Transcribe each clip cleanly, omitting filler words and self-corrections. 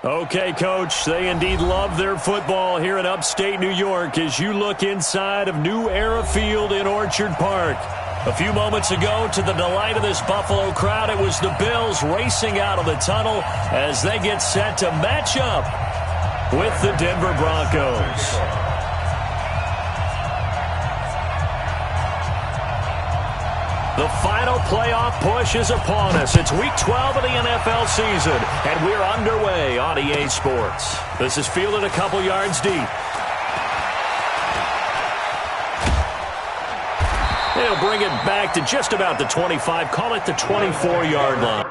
Okay, Coach, they indeed love their football here in upstate New York as you look inside of New Era Field in Orchard Park. A few moments ago, to the delight of this Buffalo crowd, it was the Bills racing out of the tunnel as they get set to match up with the Denver Broncos. The final playoff push is upon us. It's Week 12 of the NFL season, and we're underway on EA Sports. This is fielded a couple yards deep. They'll bring it back to just about the 25, call it the 24-yard line.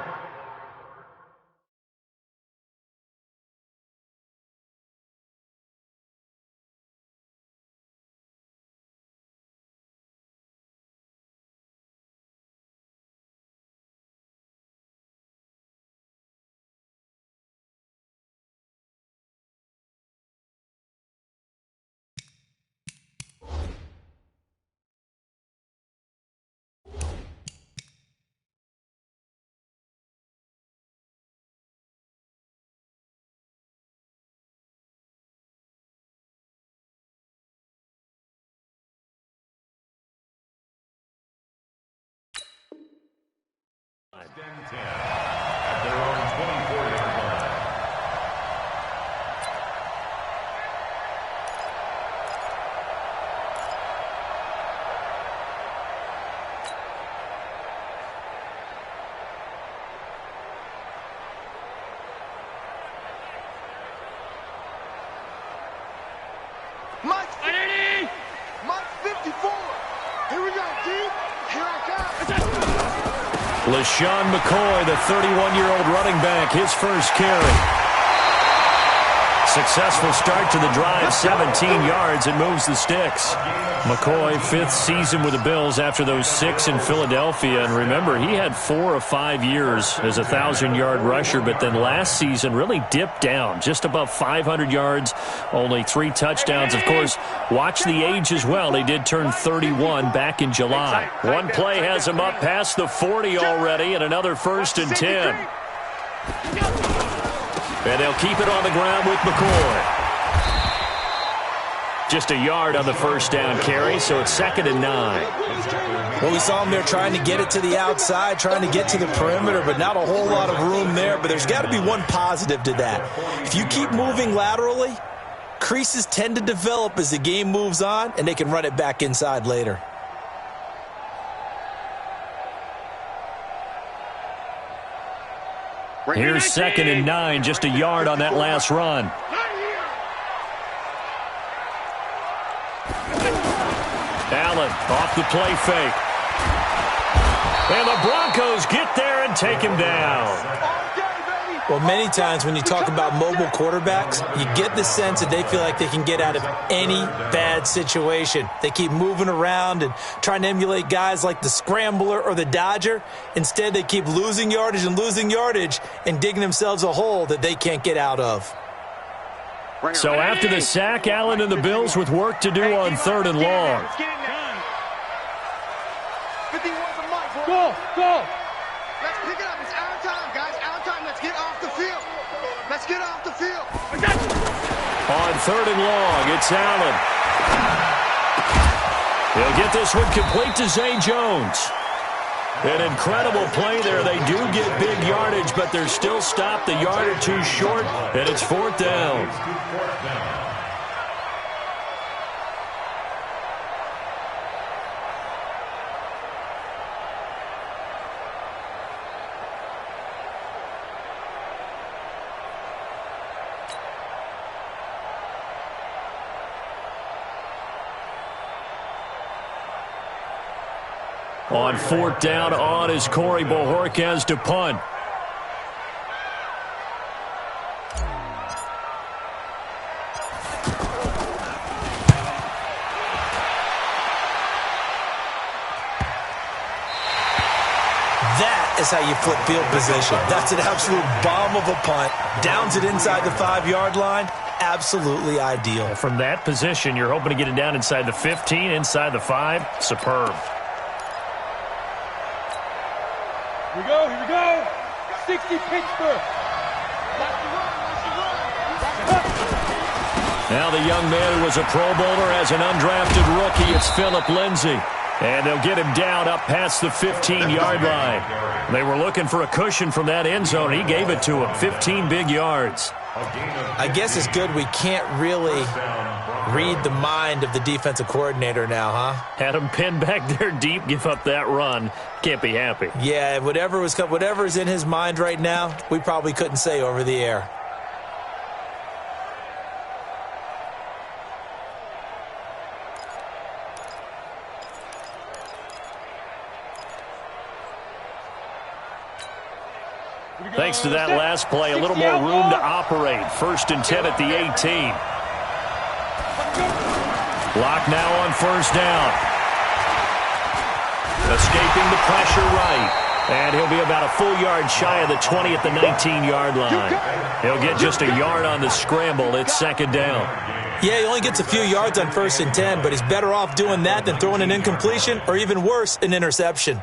And 10 at their own 24-yard line. Mike 50. Mike 54. Here we go, D. Here I come. LaShawn McCoy, the 31-year-old running back, his first carry. Successful start to the drive, 17 yards, and moves the sticks. McCoy, fifth season with the Bills after those 6 in Philadelphia. And remember, he had 4 of 5 years as a 1,000-yard rusher, but then last season really dipped down, just above 500 yards, only 3 touchdowns. Of course, watch the age as well. He did turn 31 back in July. One play has him up past the 40 already, and another 1st and 10. And they'll keep it on the ground with McCoy. Just a yard on the first down carry, so it's 2nd and 9. Well, we saw him there trying to get it to the outside, trying to get to the perimeter, but not a whole lot of room there. But there's got to be one positive to that. If you keep moving laterally, creases tend to develop as the game moves on, and they can run it back inside later. Here's 2nd and 9, just a yard on that last run. Allen off the play fake. And the Broncos get there and take him down. Well, many times when you talk about mobile quarterbacks, you get the sense that they feel like they can get out of any bad situation. They keep moving around and trying to emulate guys like the Scrambler or the Dodger. Instead, they keep losing yardage and digging themselves a hole that they can't get out of. So after the sack, Allen and the Bills with work to do on 3rd and long. Go! Let's pick it up. It's our time, guys. Our time. Let's get off the field. Let's get off the field. On 3rd and long, it's Allen. He'll get this one complete to Zay Jones. An incredible play there. They do get big yardage, but they're still stopped a yard or 2 short, and it's 4th down. On 4th down, on is Corey Bojorquez to punt. That is how you flip field position. That's an absolute bomb of a punt. Downs it inside the 5-yard line. Absolutely ideal. From that position, you're hoping to get it down inside the 15, inside the 5. Superb. Here we go. 60 Pittsburgh. That's the run. Now the young man who was a Pro Bowler as an undrafted rookie, it's Phillip Lindsay. And they'll get him down up past the 15-yard line. They were looking for a cushion from that end zone. He gave it to him, 15 big yards. I guess it's good we can't really read the mind of the defensive coordinator now, huh? Had him pinned back there deep, give up that run. Can't be happy. Yeah, whatever's in his mind right now, we probably couldn't say over the air. Thanks to that last play, a little more room to operate. 1st and 10 at the 18. Lock now on 1st down. Escaping the pressure right. And he'll be about a full yard shy of the 20 at the 19-yard line. He'll get just a yard on the scramble. It's 2nd down. Yeah, he only gets a few yards on 1st and 10, but he's better off doing that than throwing an incompletion or even worse, an interception.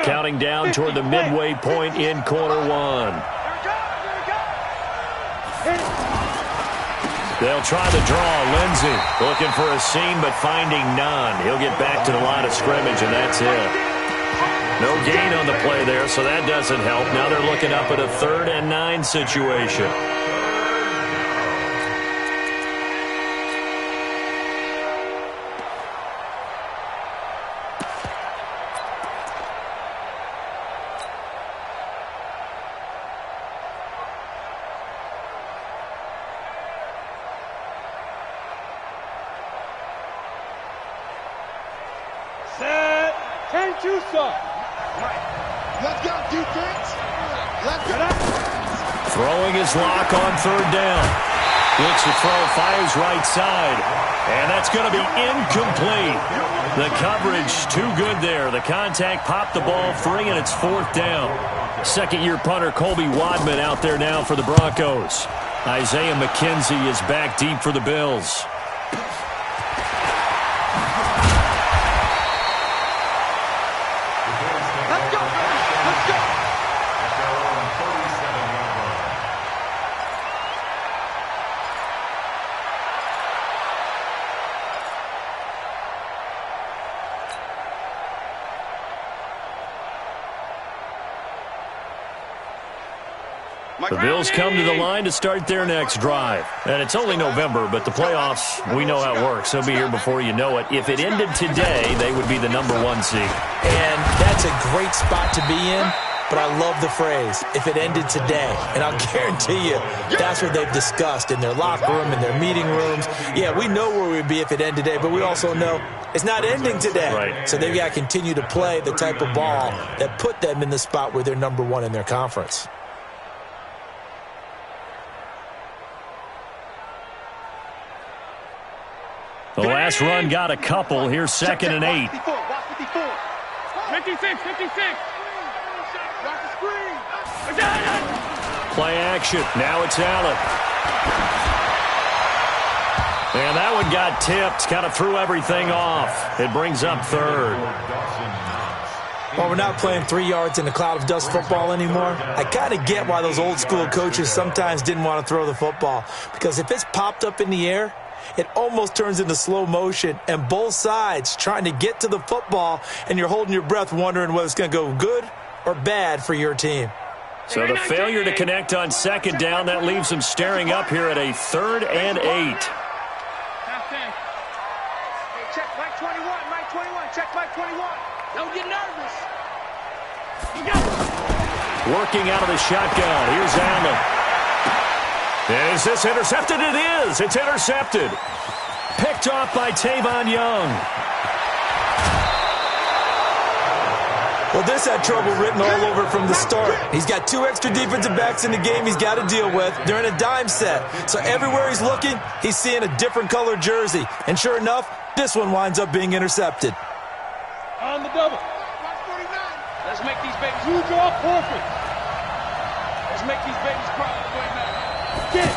Counting down toward the midway point in quarter 1. They'll try the draw. Lindsay looking for a seam but finding none. He'll get back to the line of scrimmage, and that's it. No gain on the play there, so that doesn't help. Now they're looking up at a 3rd and 9 situation. Let's go, defense. Let's go. Throwing his lock on 3rd down. Looks to throw, fires right side. And that's going to be incomplete. The coverage too good there. The contact popped the ball free, and it's 4th down. 2nd-year punter Colby Wadman out there now for the Broncos. Isaiah McKenzie is back deep for the Bills. The Bills come to the line to start their next drive. And it's only November, but the playoffs, we know how it works. They'll be here before you know it. If it ended today, they would be the #1 seed. And that's a great spot to be in, but I love the phrase, if it ended today. And I'll guarantee you, that's what they've discussed in their locker room, in their meeting rooms. Yeah, we know where we'd be if it ended today, but we also know it's not ending today. Right. So they've got to continue to play the type of ball that put them in the spot where they're #1 in their conference. The last run got a couple. Here's 2nd and 8. 56. Play action. Now it's Allen. And that one got tipped. Kind of threw everything off. It brings up 3rd. Well, we're not playing 3 yards in a cloud of dust football anymore. I kind of get why those old school coaches sometimes didn't want to throw the football. Because if it's popped up in the air, it almost turns into slow motion, and both sides trying to get to the football, and you're holding your breath wondering whether it's going to go good or bad for your team. So the failure to connect on 2nd down, that leaves them staring up here at a 3rd and 8. Check Mike 21, Mike 21, check Mike 21. Don't get nervous. Working out of the shotgun. Here's Allen. Is this intercepted? It is. It's intercepted. Picked off by Tavon Young. Well, this had trouble written all over from the start. He's got 2 extra defensive backs in the game he's got to deal with. They're in a dime set. So everywhere he's looking, he's seeing a different color jersey. And sure enough, this one winds up being intercepted. On the double. Let's make these babies. You draw perfect. Let's make these babies cry all the way back. Get it.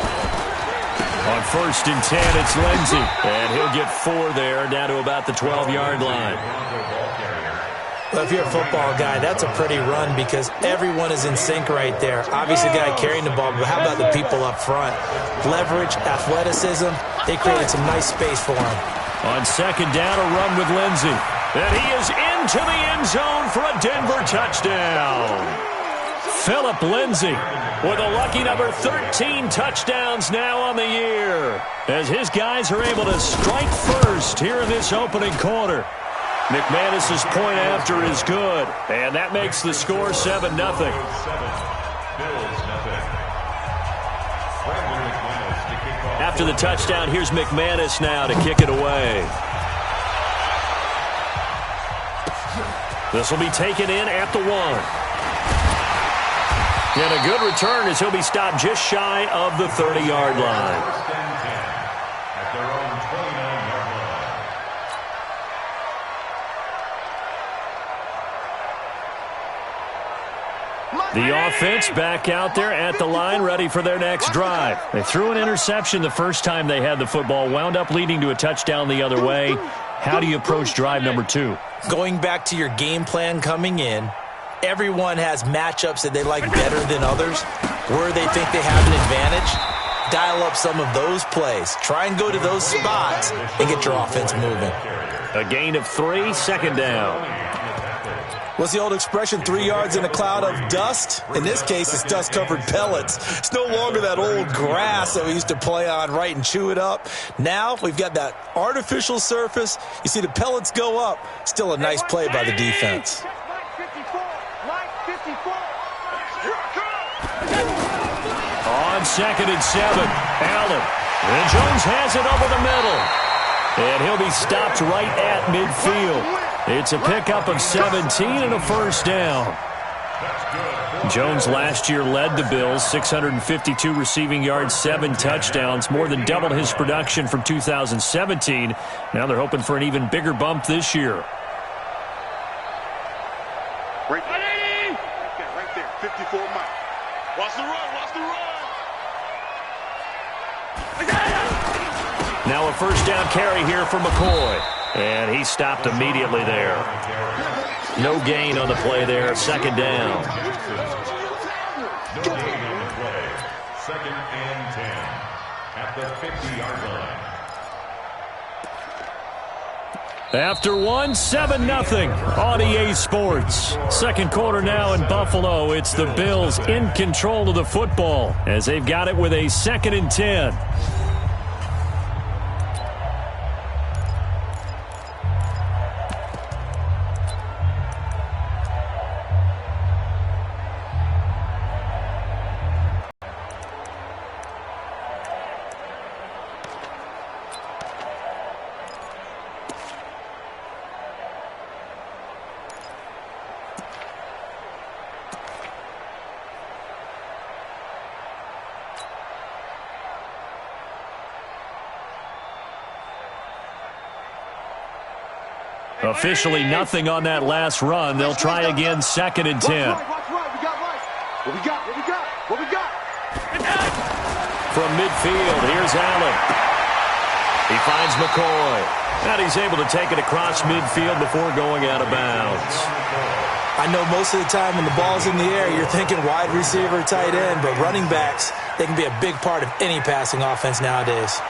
On 1st and 10, it's Lindsey. And he'll get 4 there, down to about the 12-yard line. Well, if you're a football guy, that's a pretty run because everyone is in sync right there. Obviously, the guy carrying the ball, but how about the people up front? Leverage, athleticism, they created some nice space for him. On 2nd down, a run with Lindsey. And he is into the end zone for a Denver touchdown. Phillip Lindsey with a lucky number 13 touchdowns now on the year, as his guys are able to strike first here in this opening quarter. McManus's point after is good, and that makes the score 7-0. After the touchdown, here's McManus now to kick it away. This will be taken in at the 1. And a good return as he'll be stopped just shy of the 30-yard line. At their own 29-yard line. The offense back out there at the line, ready for their next drive. They threw an interception the first time they had the football, wound up leading to a touchdown the other way. How do you approach drive number 2? Going back to your game plan coming in, everyone has matchups that they like better than others. Where they think they have an advantage, dial up some of those plays. Try and go to those spots and get your offense moving. A gain of 3, 2nd down. What's the old expression, 3 yards in a cloud of dust? In this case, it's dust-covered pellets. It's no longer that old grass that we used to play on, right, and chew it up. Now we've got that artificial surface. You see the pellets go up. Still a nice play by the defense. On 2nd and 7, Allen. And Jones has it over the middle. And he'll be stopped right at midfield. It's a pickup of 17 and a 1st down. Jones last year led the Bills, 652 receiving yards, 7 touchdowns, more than doubled his production from 2017. Now they're hoping for an even bigger bump this year. Right there, 54 Mike. Watch the run, watch the run. Now a 1st down carry here for McCoy. And he stopped immediately there. No gain on the play there, 2nd down. No gain on the play. 2nd and 10 at the 50-yard line. After 1, 7-0 on EA Sports. 2nd quarter now in Buffalo. It's the Bills in control of the football as they've got it with a 2nd and 10. Officially nothing on that last run. They'll try again, 2nd and 10. What we got? From midfield, here's Allen. He finds McCoy. And he's able to take it across midfield before going out of bounds. I know most of the time when the ball's in the air, you're thinking wide receiver, tight end, but running backs, they can be a big part of any passing offense nowadays.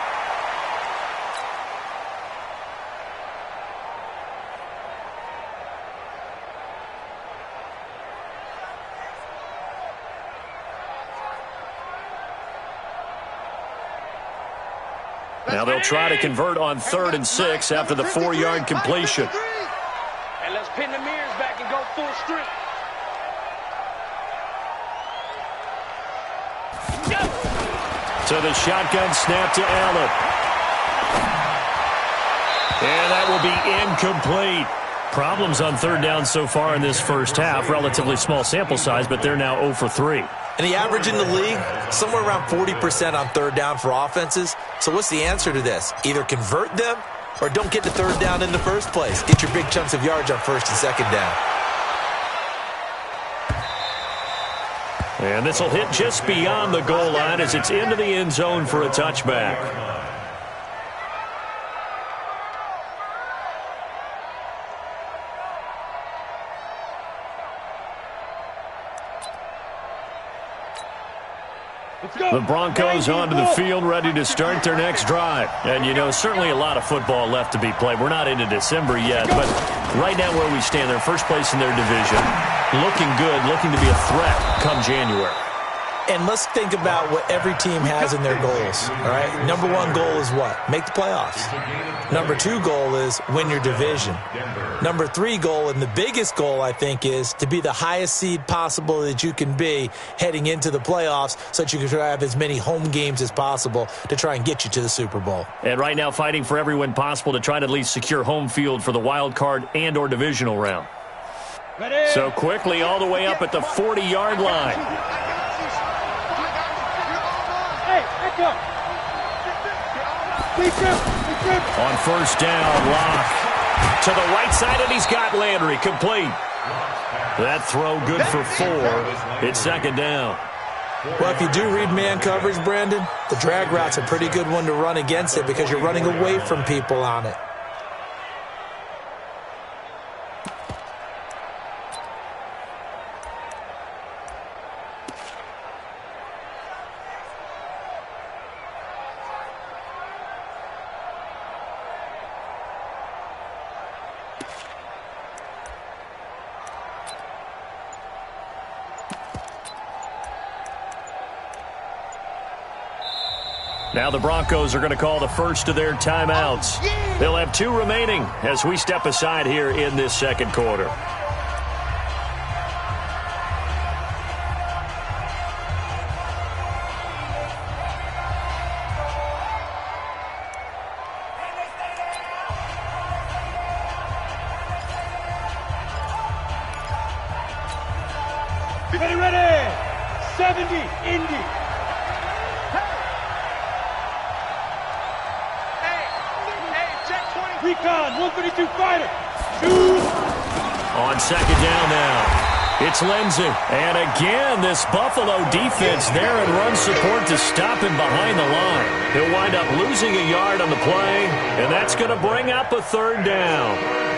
Now they'll try to convert on 3rd and 6 after the 4-yard completion. And let's pin the mirrors back and go full strength. To the shotgun snap to Allen. And that will be incomplete. Problems on 3rd down so far in this first half. Relatively small sample size, but they're now 0 for 3. And the average in the league, somewhere around 40% on 3rd down for offenses. So what's the answer to this? Either convert them or don't get to 3rd down in the first place. Get your big chunks of yards on 1st and 2nd down. And this will hit just beyond the goal line as it's into the end zone for a touchback. The Broncos onto the field, ready to start their next drive. And, you know, certainly a lot of football left to be played. We're not into December yet, but right now where we stand, they're first place in their division. Looking good, looking to be a threat come January. And let's think about what every team has in their goals, all right? Number one goal is what? Make the playoffs. Number two goal is win your division. Number three goal, and the biggest goal, I think, is to be the highest seed possible that you can be heading into the playoffs so that you can have as many home games as possible to try and get you to the Super Bowl. And right now fighting for every win possible to try to at least secure home field for the wild card and or divisional round. Ready. So quickly all the way up at the 40-yard line. On first down, Locke to the right side, and he's got Landry complete. That throw good for 4. It's second down. Well, if you do read man coverage, Brandon, the drag route's a pretty good one to run against it because you're running away from people on it. Now the Broncos are going to call the first of their timeouts. They'll have 2 remaining as we step aside here in this second quarter. Ready. 70, Indy. Recon, 132 fighter. 2. On second down now, it's Lindsey. And again, this Buffalo defense there and run support to stop him behind the line. He'll wind up losing a yard on the play, and that's going to bring up a third down.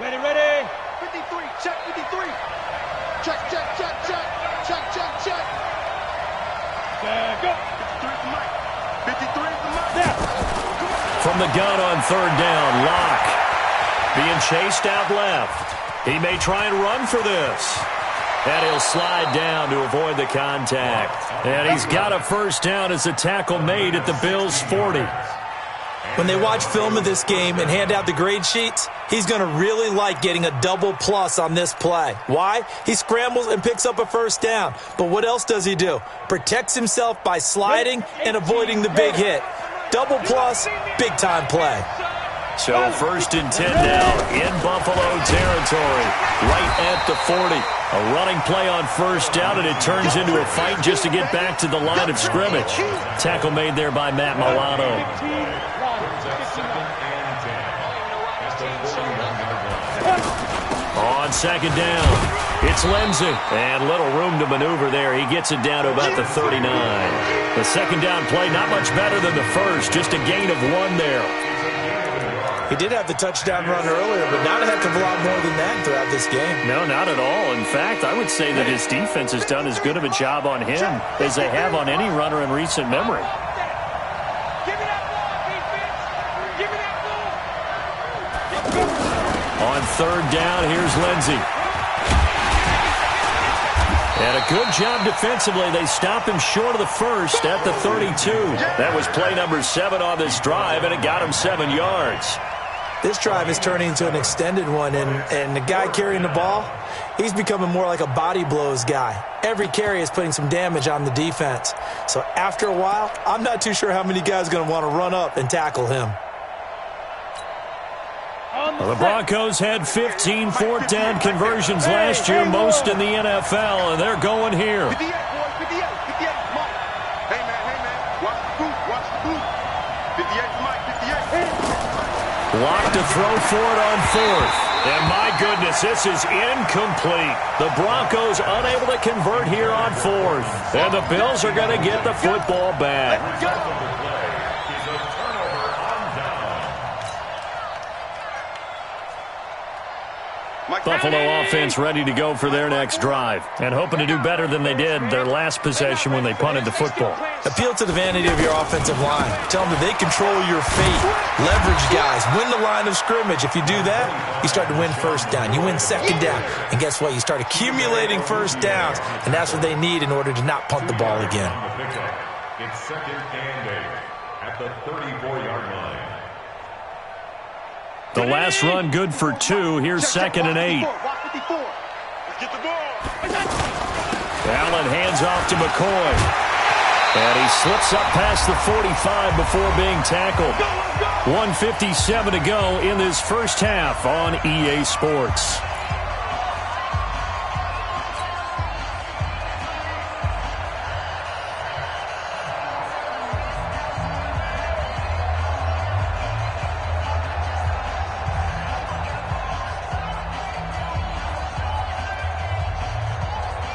Ready. 53, check 53. Check. Go. 53 for Mike. 53 for Mike. Yeah. From the gun on third down, Locke being chased out left. He may try and run for this. And he'll slide down to avoid the contact. And he's got a first down as a tackle made at the Bills' 40. When they watch film of this game and hand out the grade sheets, he's going to really like getting a double plus on this play. Why? He scrambles and picks up a first down. But what else does he do? Protects himself by sliding and avoiding the big hit. Double plus, big-time play. So first and 10 now in Buffalo territory, right at the 40. A running play on first down, and it turns into a fight just to get back to the line of scrimmage. Tackle made there by Matt Milano. On second down, it's Lindsey. And little room to maneuver there. He gets it down to about the 39. The second down play, not much better than the first. Just a gain of 1 there. He did have the touchdown run earlier, but not a heck of a lot more than that throughout this game. No, not at all. In fact, I would say that his defense has done as good of a job on him as they have on any runner in recent memory. On third down, here's Lindsey. And a good job defensively. They stop him short of the first at the 32. That was play number 7 on this drive, and it got him 7 yards. This drive is turning into an extended one, and the guy carrying the ball, he's becoming more like a body blows guy. Every carry is putting some damage on the defense. So after a while, I'm not too sure how many guys are going to want to run up and tackle him. Well, the Broncos had 15 fourth down conversions last year, most in the NFL, and they're going here. 58, boy, 58, 58. Come Blocked to throw for it on fourth. And my goodness, this is incomplete. The Broncos unable to convert here on fourth. And the Bills are going to get the football back. Buffalo offense ready to go for their next drive and hoping to do better than they did their last possession when they punted the football. Appeal to the vanity of your offensive line. Tell them that they control your fate. Leverage guys. Win the line of scrimmage. If you do that, you start to win first down. You win second down. And guess what? You start accumulating first downs. And that's what they need in order to not punt the ball again. It's second and 8 at the 34-yard line. The last run good for 2. Here's second and 8. Allen hands off to McCoy. And he slips up past the 45 before being tackled. 1:57 to go in this first half on EA Sports.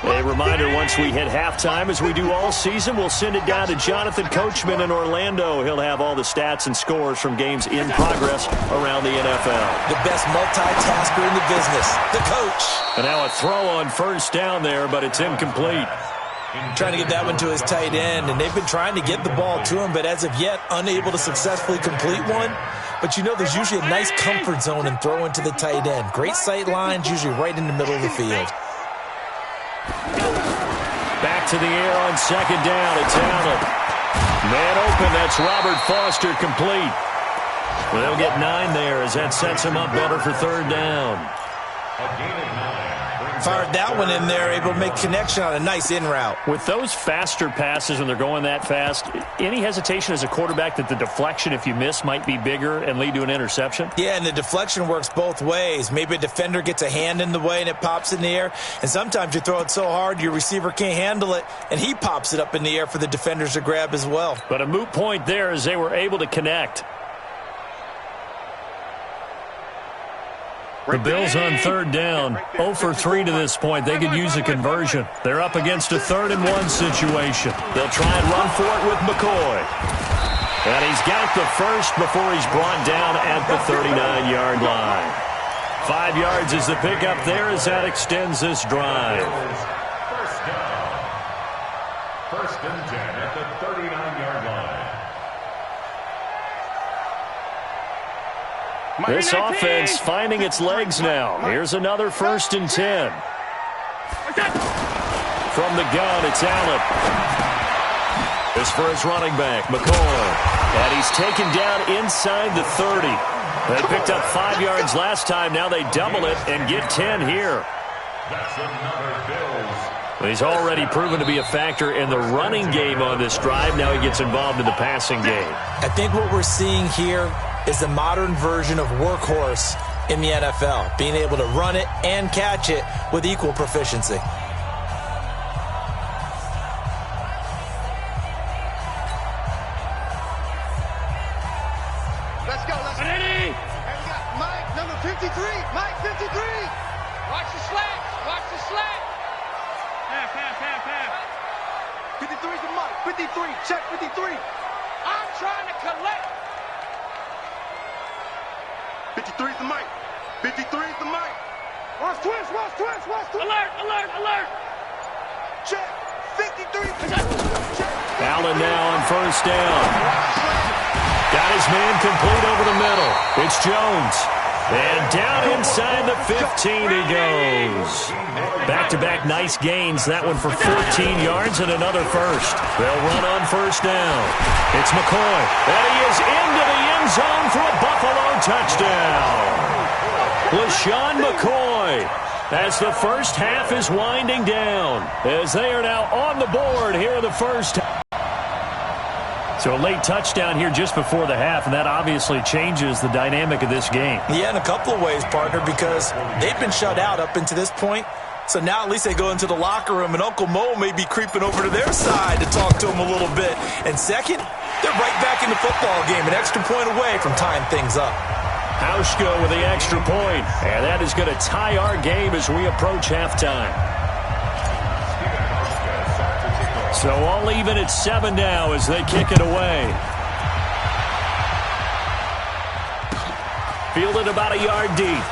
A reminder, once we hit halftime, as we do all season, we'll send it down to Jonathan Coachman in Orlando. He'll have all the stats and scores from games in progress around the NFL. The best multitasker in the business, the coach. And now a throw on first down there, but it's incomplete. Trying to get that one to his tight end, and they've been trying to get the ball to him, but as of yet, unable to successfully complete one. But you know there's usually a nice comfort zone in throwing to the tight end. Great sight lines, usually right in the middle of the field. Back to the air on second down. It's Allen. Man open. That's Robert Foster complete. Well, they'll get 9 there as that sets him up better for third down. A gain of 9. Fired that one in there, able to make connection on a nice in route. With those faster passes when they're going that fast, any hesitation as a quarterback that the deflection, if you miss, might be bigger and lead to an interception? Yeah, and the deflection works both ways. Maybe a defender gets a hand in the way and it pops in the air. And sometimes you throw it so hard your receiver can't handle it, and he pops it up in the air for the defenders to grab as well. But a moot point there as they were able to connect. The Bills on third down, 0 for 3 to this point. They could use a conversion. They're up against a 3rd and 1 situation. They'll try and run for it with McCoy. And he's got the first before he's brought down at the 39-yard line. 5 yards is the pickup there as that extends this drive. First down. First and 10 at the 39-yard line. This offense finding its legs now. Here's another 1st and 10. From the gun, it's Allen. This for his running back, McCoy. And he's taken down inside the 30. They picked up 5 yards last time. Now they double it and get 10 here. That's another Bills. He's already proven to be a factor in the running game on this drive. Now he gets involved in the passing game. I think what we're seeing here is the modern version of workhorse in the NFL, being able to run it and catch it with equal proficiency. Let's go, let's go. And we got Mike, number 53. Mike, 53. Watch the slack. Watch the slack. Half. 53's the Mike. 53. Check 53. I'm trying to collect. 53's the Mike. 53's the Mike. Watch twist. Alert. Check. 53. Check. Allen now on first down. Got his man complete over the middle. It's Jones. And down inside the 15 he goes. Back-to-back nice gains. That one for 14 yards and another first. They'll run on first down. It's McCoy. And he is into the end zone for a Buffalo touchdown. LaShawn McCoy as the first half is winding down. As they are now on the board here in the first half. So a late touchdown here just before the half, and that obviously changes the dynamic of this game. Yeah, in a couple of ways, partner, because they've been shut out up until this point. So now at least they go into the locker room, and Uncle Mo may be creeping over to their side to talk to him a little bit. And second, they're right back in the football game, an extra point away from tying things up. Hauschka with the extra point, and that is going to tie our game as we approach halftime. So all even at 7 now as they kick it away. Fielded about a yard deep.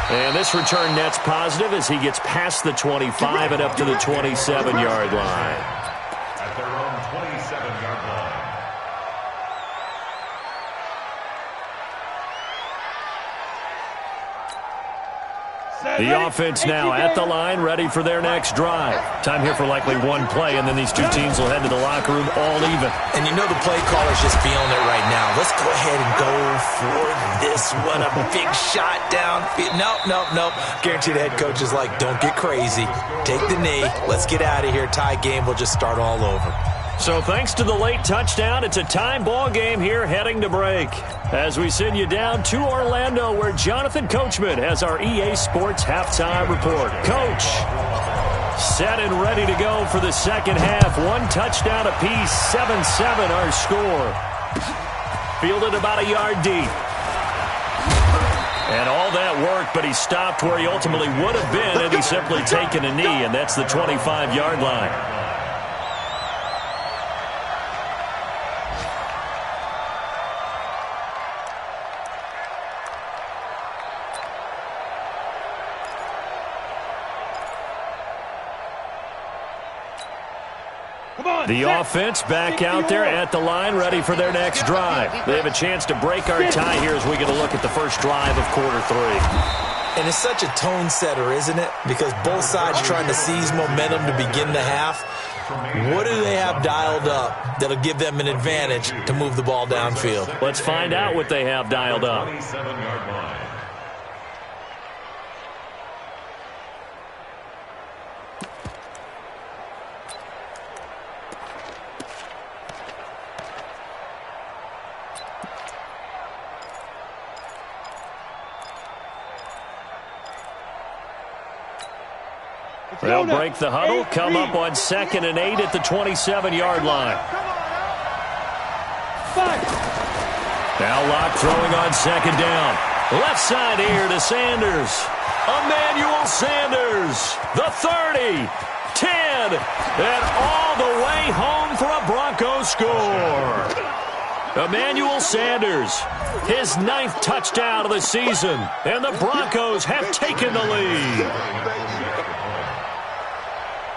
And this return net's positive as he gets past the 25 and up to the 27-yard line. At their own 27-yard line. The offense now at the line, ready for their next drive. Time here for likely one play, and then these two teams will head to the locker room all even. And you know the play caller's just feeling it right now. Let's go ahead and go for this one. A big shot down. Nope. Guarantee the head coach is like, don't get crazy. Take the knee. Let's get out of here. Tie game. We'll just start all over. So thanks to the late touchdown, it's a time ball game here heading to break. As we send you down to Orlando, where Jonathan Coachman has our EA Sports halftime report. Coach, set and ready to go for the second half. One touchdown apiece, 7-7 our score. Fielded about a yard deep. And all that work, but he stopped where he ultimately would have been had he simply taken a knee, and that's the 25-yard line. The offense back out there at the line, ready for their next drive. They have a chance to break our tie here as we get a look at the first drive of quarter 3. And it's such a tone setter, isn't it? Because both sides trying to seize momentum to begin the half. What do they have dialed up that'll give them an advantage to move the ball downfield? Let's find out what they have dialed up. 27-yard line. They'll break the huddle, come up on 2nd and 8 at the 27-yard line. Now Locke throwing on 2nd down. Left side here to Sanders. Emmanuel Sanders, the 30, 10, and all the way home for a Broncos score. Emmanuel Sanders, his 9th touchdown of the season, and the Broncos have taken the lead.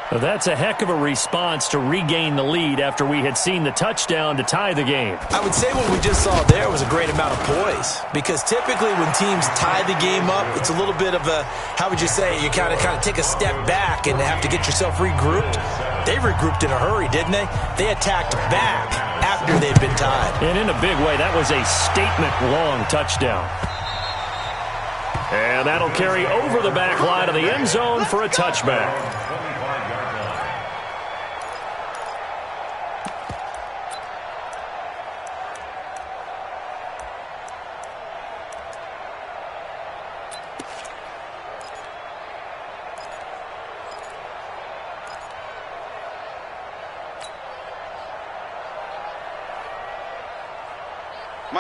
That's a heck of a response to regain the lead after we had seen the touchdown to tie the game. I would say what we just saw there was a great amount of poise, because typically when teams tie the game up, it's a little bit of a, how would you say, you kind of take a step back and have to get yourself regrouped. They regrouped in a hurry, didn't they? They attacked back after they'd been tied. And in a big way, that was a statement-long touchdown. And that'll carry over the back line of the end zone for a touchback.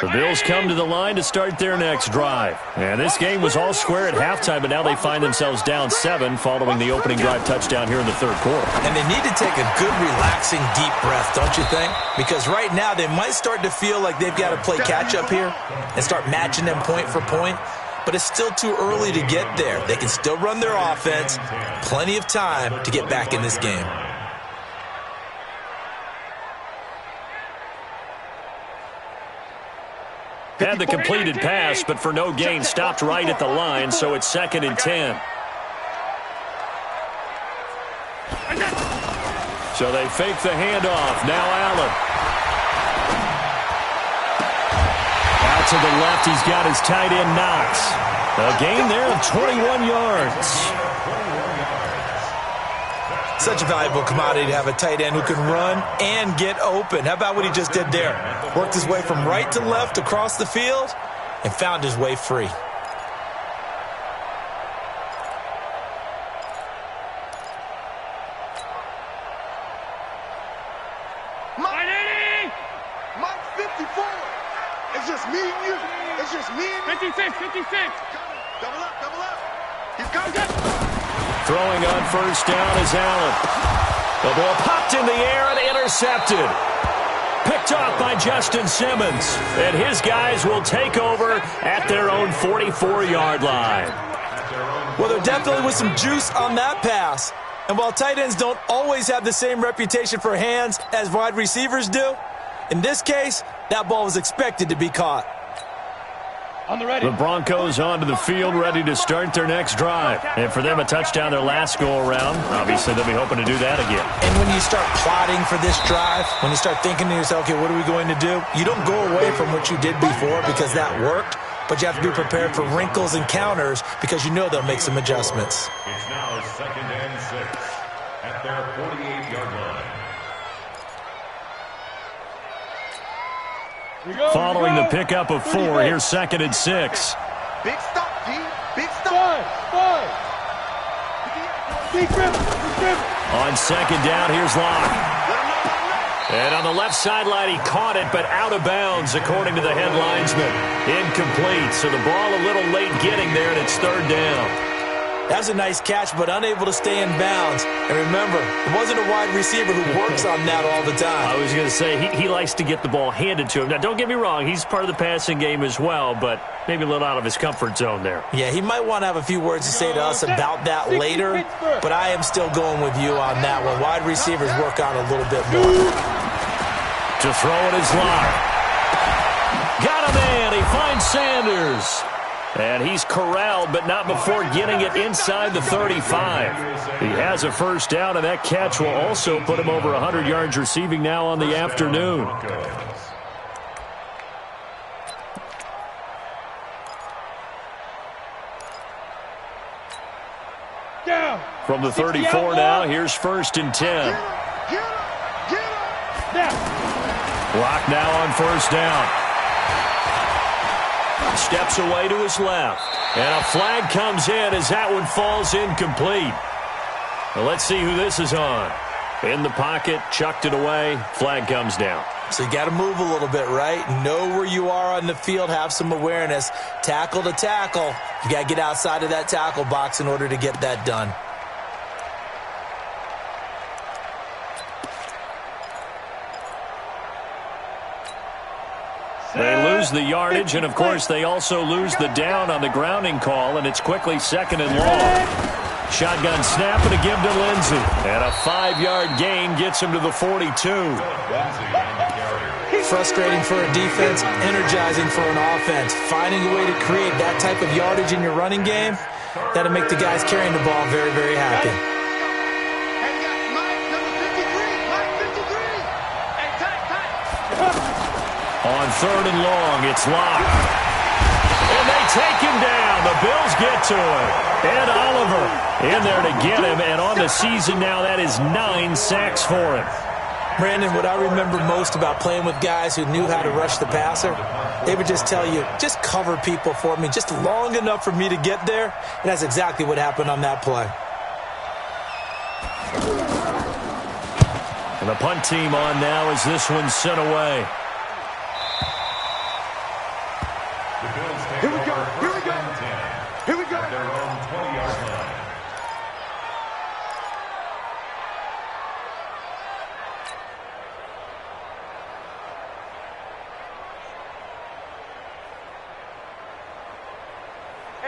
The Bills come to the line to start their next drive. And this game was all square at halftime, but now they find themselves down 7 following the opening drive touchdown here in the 3rd quarter. And they need to take a good, relaxing, deep breath, don't you think? Because right now they might start to feel like they've got to play catch-up here and start matching them point for point. But it's still too early to get there. They can still run their offense. Plenty of time to get back in this game. Had the completed pass, but for no gain, stopped right at the line, so it's 2nd and 10. So they fake the handoff. Now Allen. Out to the left, he's got his tight end Knox. A gain there of 21 yards. Such a valuable commodity to have a tight end who can run and get open. How about what he just did there? Worked his way from right to left across the field and found his way free. 54. It's just me and you. It's just me and you. 56, 56. Double up, double up. He's got it. Throwing on first down is Allen. The ball popped in the air and intercepted. Picked off by Justin Simmons. And his guys will take over at their own 44-yard line. Well, there definitely was some juice on that pass. And while tight ends don't always have the same reputation for hands as wide receivers do, in this case, that ball was expected to be caught. The Broncos onto the field, ready to start their next drive. And for them, a touchdown their last go-around. Obviously, they'll be hoping to do that again. And when you start plotting for this drive, when you start thinking to yourself, okay, what are we going to do? You don't go away from what you did before because that worked, but you have to be prepared for wrinkles and counters because you know they'll make some adjustments. It's now 2nd and 6 at their 48-yard line. Following the pickup of 4, here's 2nd and 6. Big stop, D. Big stop. On 2nd down, here's Locke. And on the left sideline, he caught it, but out of bounds, according to the head linesman. Incomplete, so the ball a little late getting there, and it's 3rd down. That's a nice catch, but unable to stay in bounds. And remember, it wasn't a wide receiver who works on that all the time. I was going to say, he likes to get the ball handed to him. Now, don't get me wrong, he's part of the passing game as well, but maybe a little out of his comfort zone there. Yeah, he might want to have a few words to say to us about that later, but I am still going with you on that one. Wide receivers work on a little bit more. To throw it is Locke. Got a man. He finds Sanders. And he's corralled, but not before getting it inside the 35. He has a first down, and that catch will also put him over 100 yards receiving now on the afternoon. From the 34 now, here's 1st and 10. Locke now on first down. Steps away to his left. And a flag comes in as that one falls incomplete. Well, let's see who this is on. In the pocket, chucked it away. Flag comes down. So you got to move a little bit, right? Know where you are on the field. Have some awareness. Tackle to tackle. You got to get outside of that tackle box in order to get that done. They lose the yardage, and, of course, they also lose the down on the grounding call, and it's quickly 2nd and long. Shotgun snap and a give to Lindsey. And a 5-yard gain gets him to the 42. Frustrating for a defense, energizing for an offense. Finding a way to create that type of yardage in your running game, that'll make the guys carrying the ball very, very happy. On 3rd and long, it's Locke. And they take him down. The Bills get to him. Ed Oliver in there to get him. And on the season now, that is 9 sacks for him. Brandon, what I remember most about playing with guys who knew how to rush the passer, they would just tell you, just cover people for me, just long enough for me to get there. And that's exactly what happened on that play. And the punt team on now as this one's sent away. Here we go. Here we go. Here we go. At their own 20-yard line.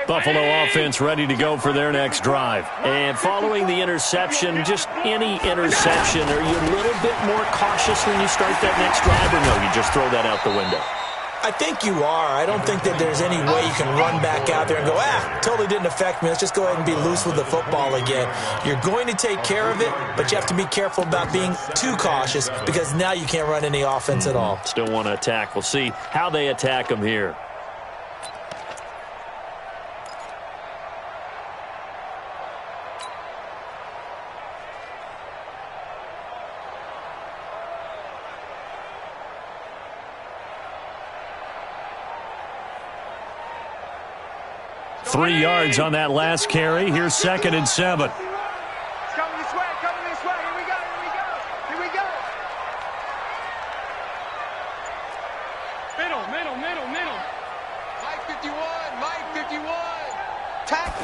Buffalo offense ready to go for their next drive. And following the interception, just any interception, are you a little bit more cautious when you start that next drive, or no, you just throw that out the window? I think you are. I don't think that there's any way you can run back out there and go, totally didn't affect me. Let's just go ahead and be loose with the football again. You're going to take care of it, but you have to be careful about being too cautious because now you can't run any offense at all. Still want to attack. We'll see how they attack them here. Three yards on that last carry. Here's 2nd and 7. It's coming this way, coming this way. Here we go, here we go, here we go. Middle. Mike 51. Tackle.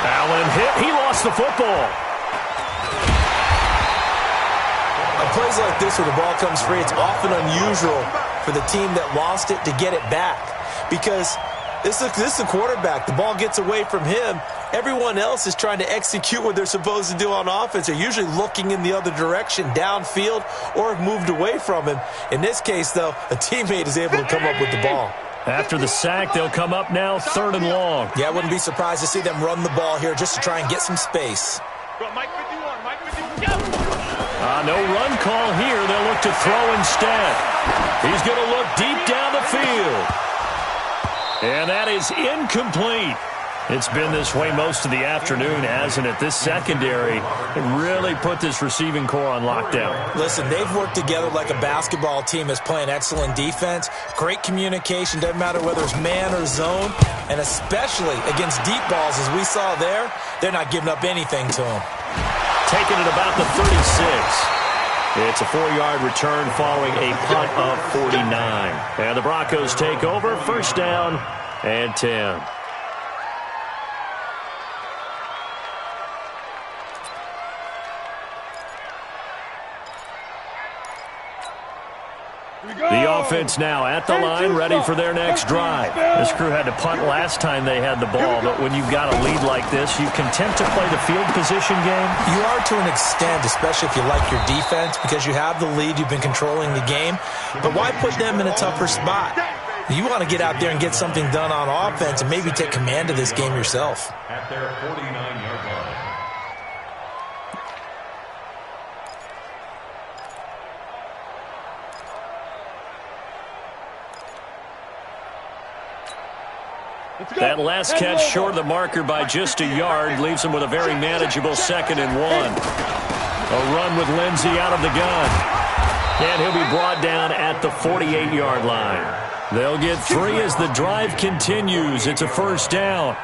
Allen hit. He lost the football. On plays like this where the ball comes free, it's often unusual for the team that lost it to get it back. Because this is the quarterback. The ball gets away from him. Everyone else is trying to execute what they're supposed to do on offense. They're usually looking in the other direction, downfield, or have moved away from him. In this case, though, a teammate is able to come up with the ball. After the sack, they'll come up now 3rd and long. Yeah, I wouldn't be surprised to see them run the ball here just to try and get some space. Mike 51. Go! No run call here. They'll look to throw instead. He's going to look deep down the field. And that is incomplete. It's been this way most of the afternoon, hasn't it? This secondary really put this receiving core on lockdown. Listen, they've worked together like a basketball team is playing excellent defense. Great communication, doesn't matter whether it's man or zone. And especially against deep balls, as we saw there, they're not giving up anything to them. Taking it about the 36. It's a 4-yard return following a punt of 49. And the Broncos take over, 1st down and 10. The offense now at the line, ready for their next drive. This crew had to punt last time they had the ball, but when you've got a lead like this, you content to play the field position game? You are to an extent, especially if you like your defense, because you have the lead, you've been controlling the game. But why put them in a tougher spot? You want to get out there and get something done on offense and maybe take command of this game yourself. At their 49-yard line. That last catch short of the marker by just a yard leaves him with a very manageable 2nd and 1. A run with Lindsey out of the gun. And he'll be brought down at the 48-yard line. They'll get 3 as the drive continues. It's a 1st down.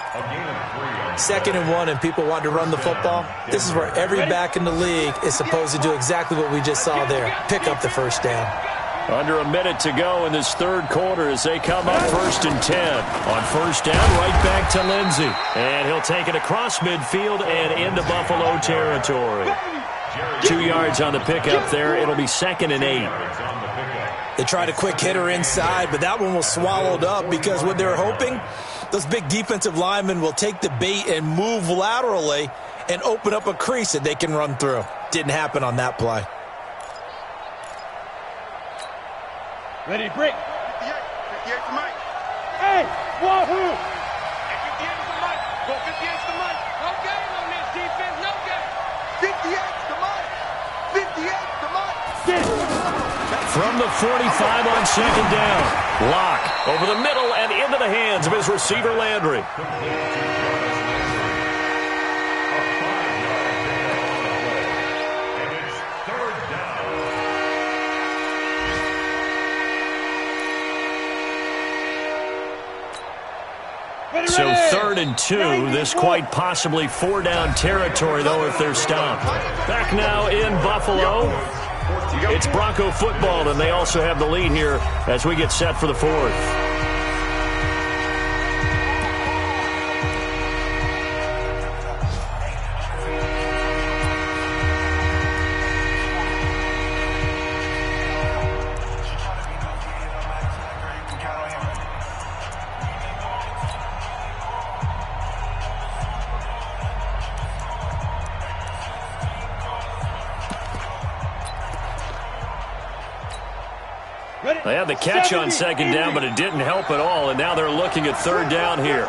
2nd and 1 and people want to run the football. This is where every back in the league is supposed to do exactly what we just saw there. Pick up the 1st down. Under a minute to go in this 3rd quarter as they come up 1st and 10. On 1st down, right back to Lindsey. And he'll take it across midfield and into Buffalo territory. 2 yards on the pickup there. It'll be 2nd and 8. They tried a quick hitter inside, but that one was swallowed up because what they're hoping, those big defensive linemen will take the bait and move laterally and open up a crease that they can run through. Didn't happen on that play. Ready, break. 58 to Mike. Hey, wahoo! 58 to Mike. Go 58 to Mike. No game on this defense. No game. 58 to Mike. 58 to Mike. From the 45 on 2nd down. Lock over the middle and into the hands of his receiver, Landry. So 3rd and 2, this quite possibly 4-down territory, though, if they're stopped. Back now in Buffalo. It's Bronco football, and they also have the lead here as we get set for the 4th. They had the catch on 2nd down, but it didn't help at all, and now they're looking at 3rd down here.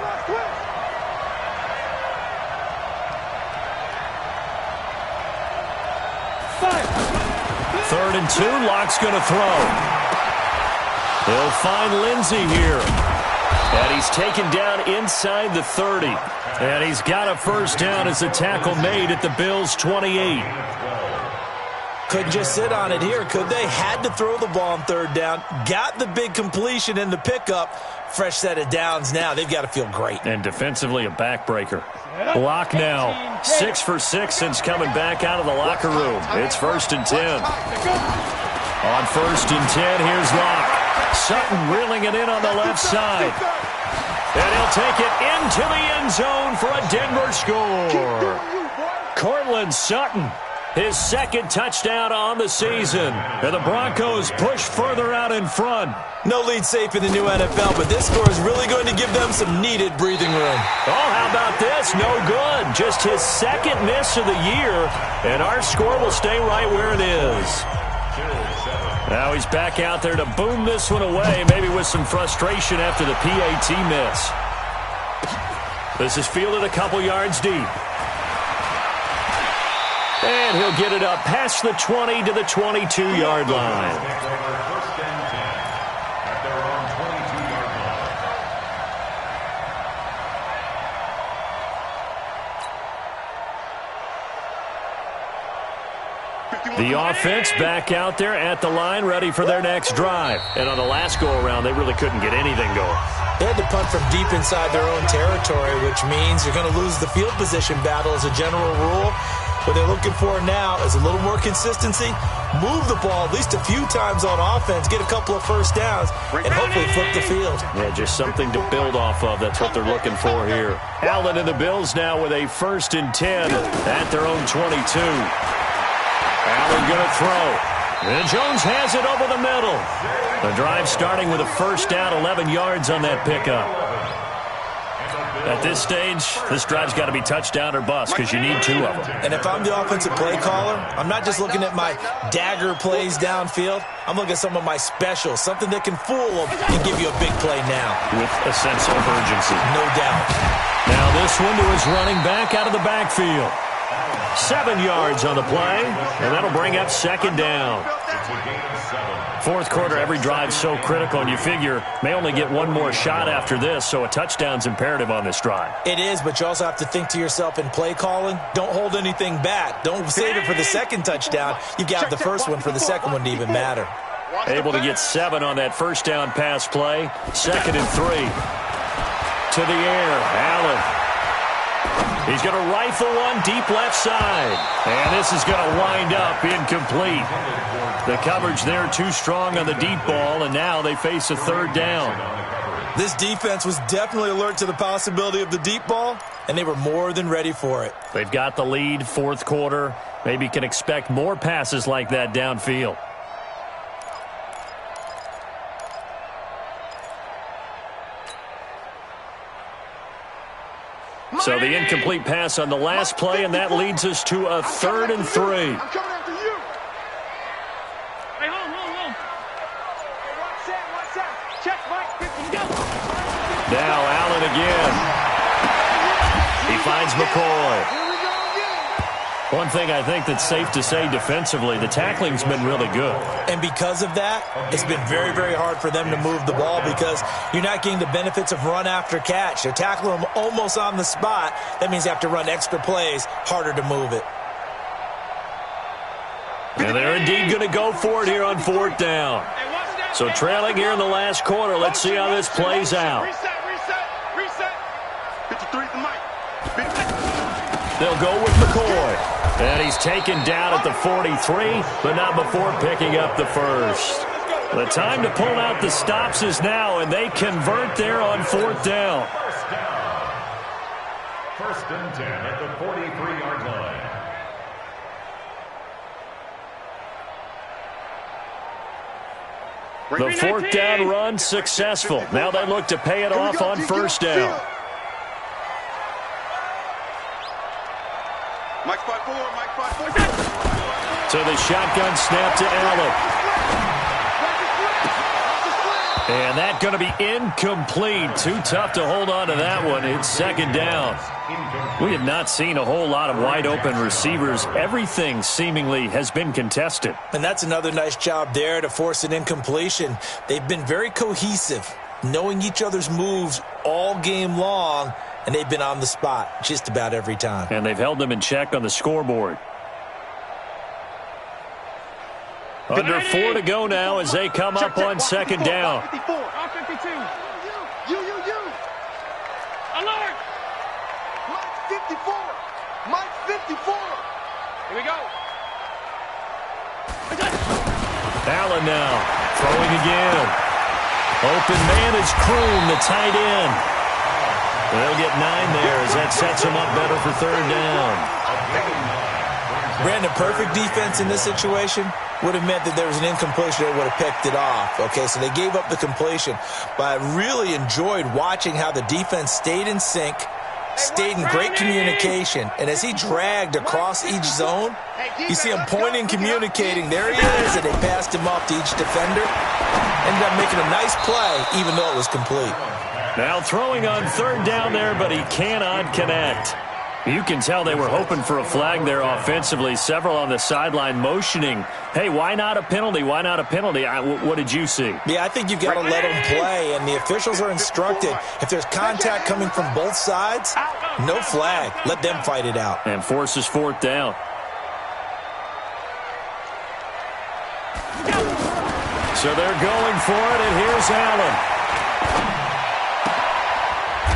Third and 2, Locke's going to throw. He'll find Lindsey here. And he's taken down inside the 30. And he's got a 1st down as the tackle made at the Bills' 28. Couldn't just sit on it here, could they? Had to throw the ball on 3rd down. Got the big completion in the pickup. Fresh set of downs now. They've got to feel great. And defensively, a backbreaker. Locke now 6 for 6 since coming back out of the locker room. It's 1st and 10. On 1st and 10, here's Locke. Sutton reeling it in on the left side. And he'll take it into the end zone for a Denver score. Cortland Sutton, his 2nd touchdown on the season. And the Broncos push further out in front. No lead safe in the new NFL, but this score is really going to give them some needed breathing room. Oh, how about this? No good. Just his 2nd miss of the year, and our score will stay right where it is. Now he's back out there to boom this one away, maybe with some frustration after the PAT miss. This is fielded a couple yards deep. And he'll get it up past the 20 to the 22-yard line. The offense back out there at the line, ready for their next drive. And on the last go-around, they really couldn't get anything going. They had to punt from deep inside their own territory, which means you're going to lose the field position battle as a general rule. What they're looking for now is a little more consistency, move the ball at least a few times on offense, get a couple of first downs, and hopefully flip the field. Yeah, just something to build off of. That's what they're looking for here. Allen and the Bills now with a 1st and 10 at their own 22. Allen going to throw. And Jones has it over the middle. The drive starting with a 1st down, 11 yards on that pickup. At this stage, this drive's got to be touchdown or bust because you need 2 of them. And if I'm the offensive play caller, I'm not just looking at my dagger plays downfield. I'm looking at some of my specials, something that can fool them and give you a big play now. With a sense of urgency. No doubt. Now this one to his running back out of the backfield. 7 yards on the play, and that'll bring up 2nd down. 4th quarter, every drive's so critical, and you figure may only get one more shot after this, so a touchdown's imperative on this drive. It is, but you also have to think to yourself in play calling, don't hold anything back. Don't save it for the 2nd touchdown. You've got the 1st one for the 2nd one to even matter. Able to get 7 on that 1st down pass play. 2nd and 3. To the air, Allen. He's going to rifle one deep left side. And this is going to wind up incomplete. The coverage there too strong on the deep ball, and now they face a 3rd down. This defense was definitely alert to the possibility of the deep ball, and they were more than ready for it. They've got the lead, 4th quarter. Maybe can expect more passes like that downfield. So the incomplete pass on the last play, and that leads us to a 3rd and 3. I'm coming after you. Hey, hold. Watch out. Check, Mike. Go. Now Allen again. He finds McCoy. Here we go again. One thing I think that's safe to say defensively, the tackling's been really good. And because of that, it's been very, very hard for them to move the ball because you're not getting the benefits of run after catch. They're tackling them almost on the spot. That means you have to run extra plays, harder to move it. And they're indeed going to go for it here on 4th down. So trailing here in the last quarter, let's see how this plays out. Reset. 53's the mic. They'll go with McCoy. And he's taken down at the 43, but not before picking up the 1st. The time to pull out the stops is now, and they convert there on 4th down. 1st and 10 at the 43-yard line. The 4th down run successful. Now they look to pay it off on 1st down. Mike 5-4. So the shotgun snap to Allen. And that going to be incomplete. Too tough to hold on to that one. It's 2nd down. We have not seen a whole lot of wide open receivers. Everything seemingly has been contested. And that's another nice job there to force an incompletion. They've been very cohesive, knowing each other's moves all game long, and they've been on the spot just about every time. And they've held them in check on the scoreboard. Under 4 to go now as they come up on 2nd down. 54. 52. You. Alert. Mike 54. Here we go. Allen now throwing again. Open man is Kroon, the tight end. They'll get 9 there as that sets them up better for third down. Brandon, perfect defense in this situation would have meant that there was an incompletion that would have picked it off. Okay, so they gave up the completion. But I really enjoyed watching how the defense stayed in sync, stayed in great communication, and as he dragged across each zone, you see him pointing, communicating. There he is, and they passed him off to each defender. Ended up making a nice play, even though it was complete. Now throwing on third down there, but he cannot connect. You can tell they were hoping for a flag there offensively. Several on the sideline motioning, hey, why not a penalty? Why not a penalty? What did you see? Yeah, I think you've got to let them play, and the officials are instructed, if there's contact coming from both sides, no flag. Let them fight it out. And forces fourth down. So they're going for it, and here's Allen.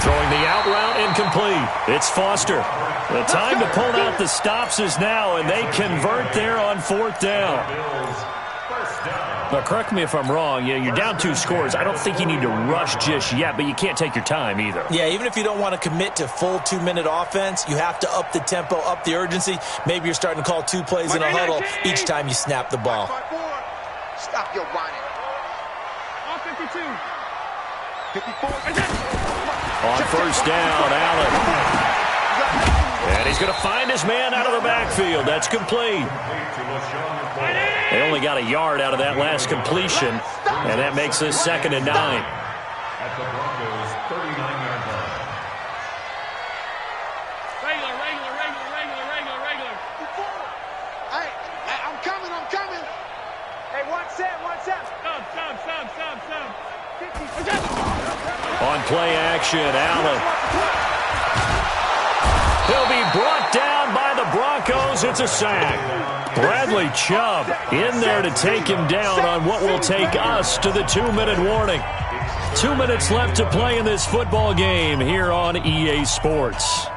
Throwing the out route incomplete. It's Foster. The time to pull out the stops is now, and they convert there on fourth down. Now, correct me if I'm wrong. You're down 2 scores. I don't think you need to rush just yet, but you can't take your time either. Yeah, even if you don't want to commit to full 2-minute offense, you have to up the tempo, up the urgency. Maybe you're starting to call 2 plays in a huddle each time you snap the ball. Stop your whining. On 52. 54. On first down, Allen. And he's going to find his man out of the backfield. That's complete. They only got a yard out of that last completion, and that makes this 2nd and 9. At the Broncos' 39-yard line. Regular. Hey, I'm coming. Hey, one set. On play action, Allen. He'll be brought down by the Broncos. It's a sack. Bradley Chubb in there to take him down on what will take us to the 2-minute warning. 2 minutes left to play in this football game here on EA Sports.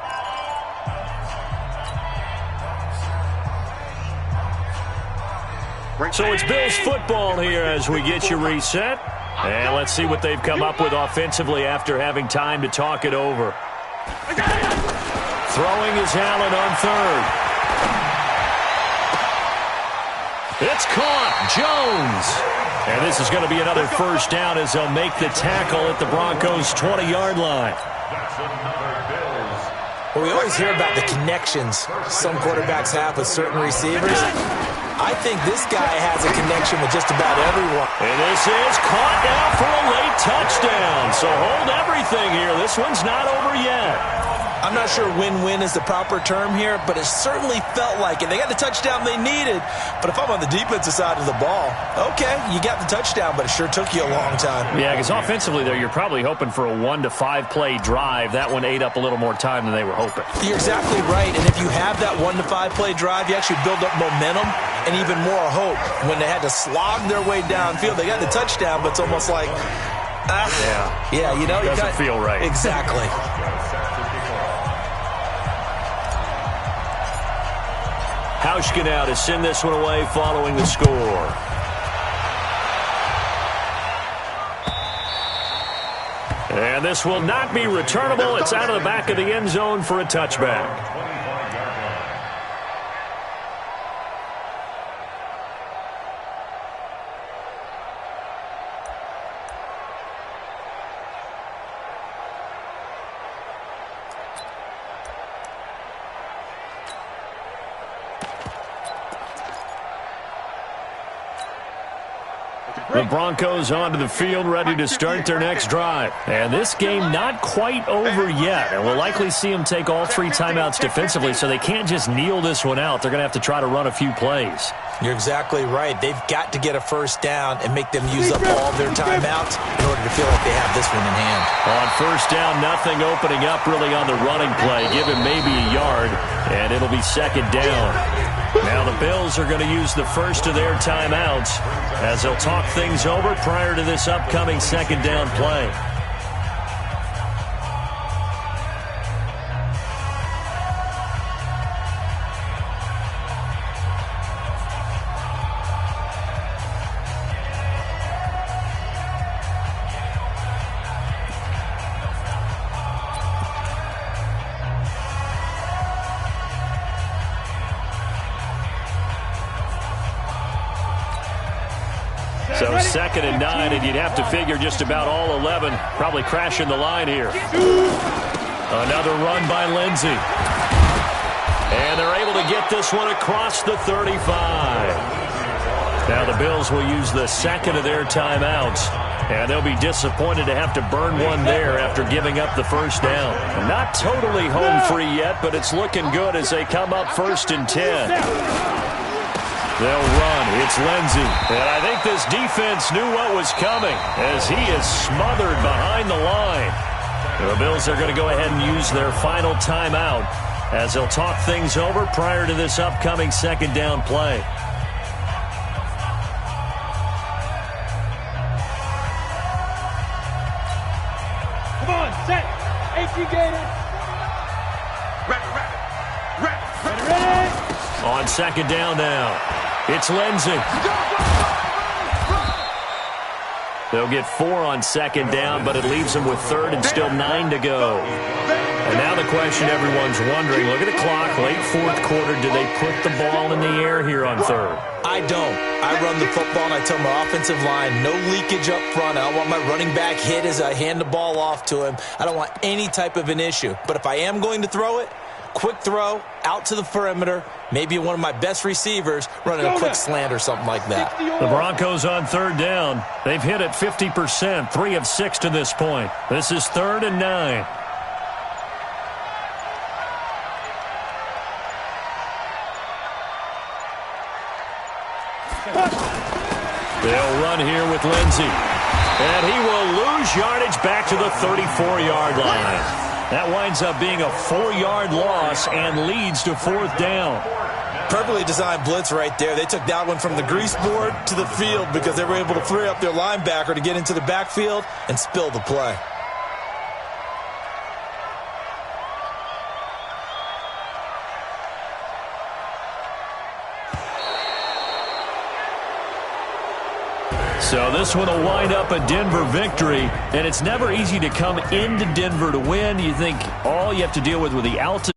So it's Bills football here as we get you reset. And let's see what they've come up with offensively after having time to talk it over. Throwing is Allen on third. It's caught. Jones. And this is going to be another first down as they'll make the tackle at the Broncos' 20-yard line. Well, we always hear about the connections some quarterbacks have with certain receivers. I think this guy has a connection with just about everyone. And this is caught now for a late touchdown. So hold everything here. This one's not over yet. I'm not sure win-win is the proper term here, but it certainly felt like it. They got the touchdown they needed, but if I'm on the defensive side of the ball, okay, you got the touchdown, but it sure took you a long time. Yeah, because offensively, there, you're probably hoping for a 1 to 5 play drive. That one ate up a little more time than they were hoping. You're exactly right, and if you have that 1 to 5 play drive, you actually build up momentum and even more hope. When they had to slog their way downfield, they got the touchdown, but it's almost like, yeah, you know, doesn't feel right. Exactly. Hauschka now to send this one away following the score. And this will not be returnable. It's out of the back of the end zone for a touchback. The Broncos onto the field, ready to start their next drive. And this game not quite over yet. And we'll likely see them take all 3 timeouts defensively, so they can't just kneel this one out. They're going to have to try to run a few plays. You're exactly right. They've got to get a first down and make them use up all their timeouts in order to feel like they have this one in hand. On first down, nothing opening up really on the running play. Give him maybe a yard, and it'll be 2nd down. Now the Bills are going to use the first of their timeouts as they'll talk things over prior to this upcoming 2nd down play. 2nd and 9, and you'd have to figure just about all 11 probably crashing the line here. Another run by Lindsey. And they're able to get this one across the 35. Now the Bills will use the second of their timeouts, and they'll be disappointed to have to burn one there after giving up the first down. Not totally home free yet, but it's looking good as they come up 1st and 10. They'll run. It's Lindsey. And I think this defense knew what was coming as he is smothered behind the line. The Bills are going to go ahead and use their final timeout as they'll talk things over prior to this upcoming 2nd down play. Come on, set. AT Gator. Ready. On 2nd down now, it's Lindsey. They'll get 4 on 2nd down, but it leaves them with 3rd and still 9 to go. And now the question everyone's wondering, look at the clock, late 4th quarter, do they put the ball in the air here on 3rd? I don't. I run the football, and I tell my offensive line, no leakage up front. I don't want my running back hit as I hand the ball off to him. I don't want any type of an issue. But if I am going to throw it, quick throw, out to the perimeter, maybe one of my best receivers running a quick slant or something like that. The Broncos on 3rd down. They've hit it 50%, 3 of 6 to this point. This is 3rd and 9. They'll run here with Lindsey. And he will lose yardage back to the 34-yard line. That winds up being a 4-yard loss and leads to 4th down. Perfectly designed blitz right there. They took that one from the grease board to the field because they were able to free up their linebacker to get into the backfield and spill the play. So this one will wind up a Denver victory, and it's never easy to come into Denver to win. You think all you have to deal with the altitude.